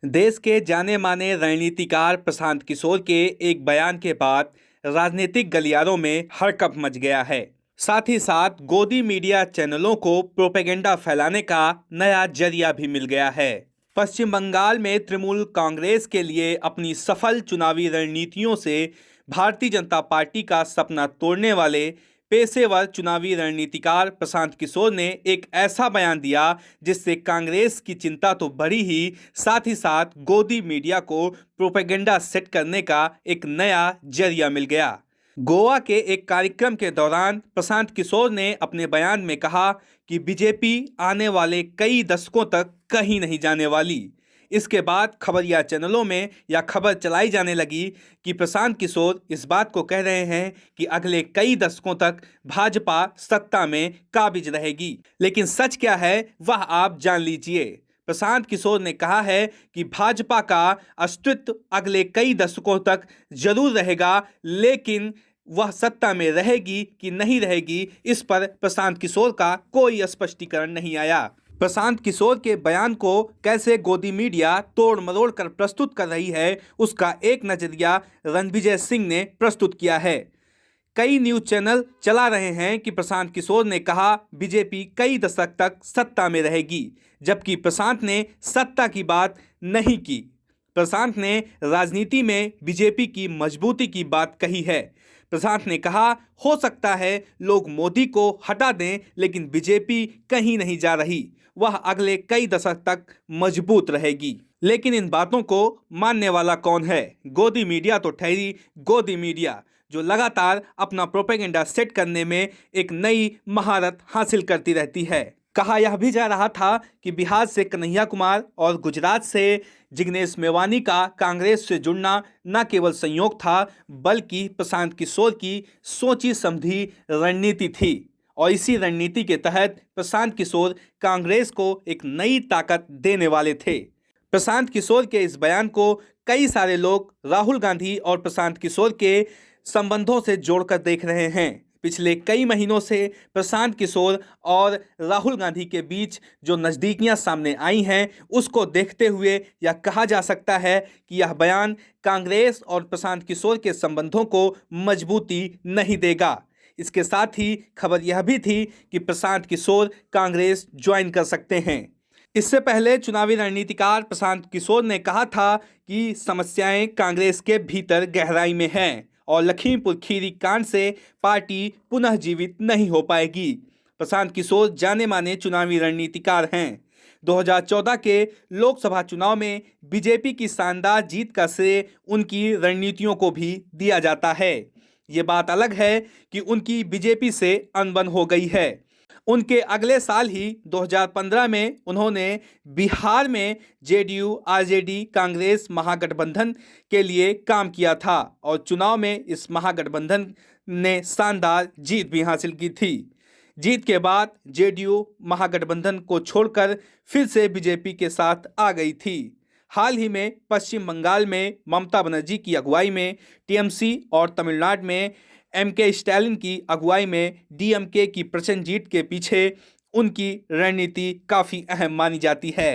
देश के जाने माने रणनीतिकार प्रशांत किशोर के एक बयान के बाद राजनीतिक गलियारों में हड़कंप मच गया है। साथ ही साथ गोदी मीडिया चैनलों को प्रोपेगेंडा फैलाने का नया जरिया भी मिल गया है। पश्चिम बंगाल में तृणमूल कांग्रेस के लिए अपनी सफल चुनावी रणनीतियों से भारतीय जनता पार्टी का सपना तोड़ने वाले पेशेवर चुनावी रणनीतिकार प्रशांत किशोर ने एक ऐसा बयान दिया जिससे कांग्रेस की चिंता तो बढ़ी ही, साथ ही साथ गोदी मीडिया को प्रोपेगेंडा सेट करने का एक नया जरिया मिल गया। गोवा के एक कार्यक्रम के दौरान प्रशांत किशोर ने अपने बयान में कहा कि बीजेपी आने वाले कई दशकों तक कहीं नहीं जाने वाली। इसके बाद खबरिया चैनलों में यह खबर चलाई जाने लगी कि प्रशांत किशोर इस बात को कह रहे हैं कि अगले कई दशकों तक भाजपा सत्ता में काबिज रहेगी। लेकिन सच क्या है वह आप जान लीजिए। प्रशांत किशोर ने कहा है कि भाजपा का अस्तित्व अगले कई दशकों तक जरूर रहेगा, लेकिन वह सत्ता में रहेगी कि नहीं रहेगी इस पर प्रशांत किशोर का कोई स्पष्टीकरण नहीं आया। प्रशांत किशोर के बयान को कैसे गोदी मीडिया तोड़ मरोड़ कर प्रस्तुत कर रही है, उसका एक नजरिया रणविजय सिंह ने प्रस्तुत किया है। कई न्यूज चैनल चला रहे हैं कि प्रशांत किशोर ने कहा बीजेपी कई दशक तक सत्ता में रहेगी, जबकि प्रशांत ने सत्ता की बात नहीं की। प्रशांत ने राजनीति में बीजेपी की मजबूती की बात कही है। प्रशांत ने कहा हो सकता है लोग मोदी को हटा दें, लेकिन बीजेपी कहीं नहीं जा रही, वह अगले कई दशक तक मजबूत रहेगी। लेकिन इन बातों को मानने वाला कौन है? गोदी मीडिया तो ठहरी गोदी मीडिया, जो लगातार अपना प्रोपेगेंडा सेट करने में एक नई महारत हासिल करती रहती है। कहा यह भी जा रहा था कि बिहार से कन्हैया कुमार और गुजरात से जिग्नेश मेवानी का कांग्रेस से जुड़ना न केवल संयोग था, बल्कि प्रशांत किशोर की सोची समझी रणनीति थी। और इसी रणनीति के तहत प्रशांत किशोर कांग्रेस को एक नई ताकत देने वाले थे। प्रशांत किशोर के इस बयान को कई सारे लोग राहुल गांधी और प्रशांत किशोर के संबंधों से जोड़कर देख रहे हैं। पिछले कई महीनों से प्रशांत किशोर और राहुल गांधी के बीच जो नज़दीकियां सामने आई हैं, उसको देखते हुए यह कहा जा सकता है कि यह बयान कांग्रेस और प्रशांत किशोर के संबंधों को मजबूती नहीं देगा। इसके साथ ही खबर यह भी थी कि प्रशांत किशोर कांग्रेस ज्वाइन कर सकते हैं। इससे पहले चुनावी रणनीतिकार प्रशांत किशोर ने कहा था कि समस्याएं कांग्रेस के भीतर गहराई में हैं और लखीमपुर खीरी कांड से पार्टी पुनः जीवित नहीं हो पाएगी। प्रशांत किशोर जाने माने चुनावी रणनीतिकार हैं। 2014 के लोकसभा चुनाव में बीजेपी की शानदार जीत का श्रेय उनकी रणनीतियों को भी दिया जाता है। ये बात अलग है कि उनकी बीजेपी से अनबन हो गई है। उनके अगले साल ही 2015 में उन्होंने बिहार में जेडीयू आरजेडी कांग्रेस महागठबंधन के लिए काम किया था और चुनाव में इस महागठबंधन ने शानदार जीत भी हासिल की थी। जीत के बाद जेडीयू महागठबंधन को छोड़कर फिर से बीजेपी के साथ आ गई थी। हाल ही में पश्चिम बंगाल में ममता बनर्जी की अगुवाई में टीएमसी और तमिलनाडु में एमके स्टैलिन की अगुवाई में डीएमके की प्रचंड जीत के पीछे उनकी रणनीति काफ़ी अहम मानी जाती है।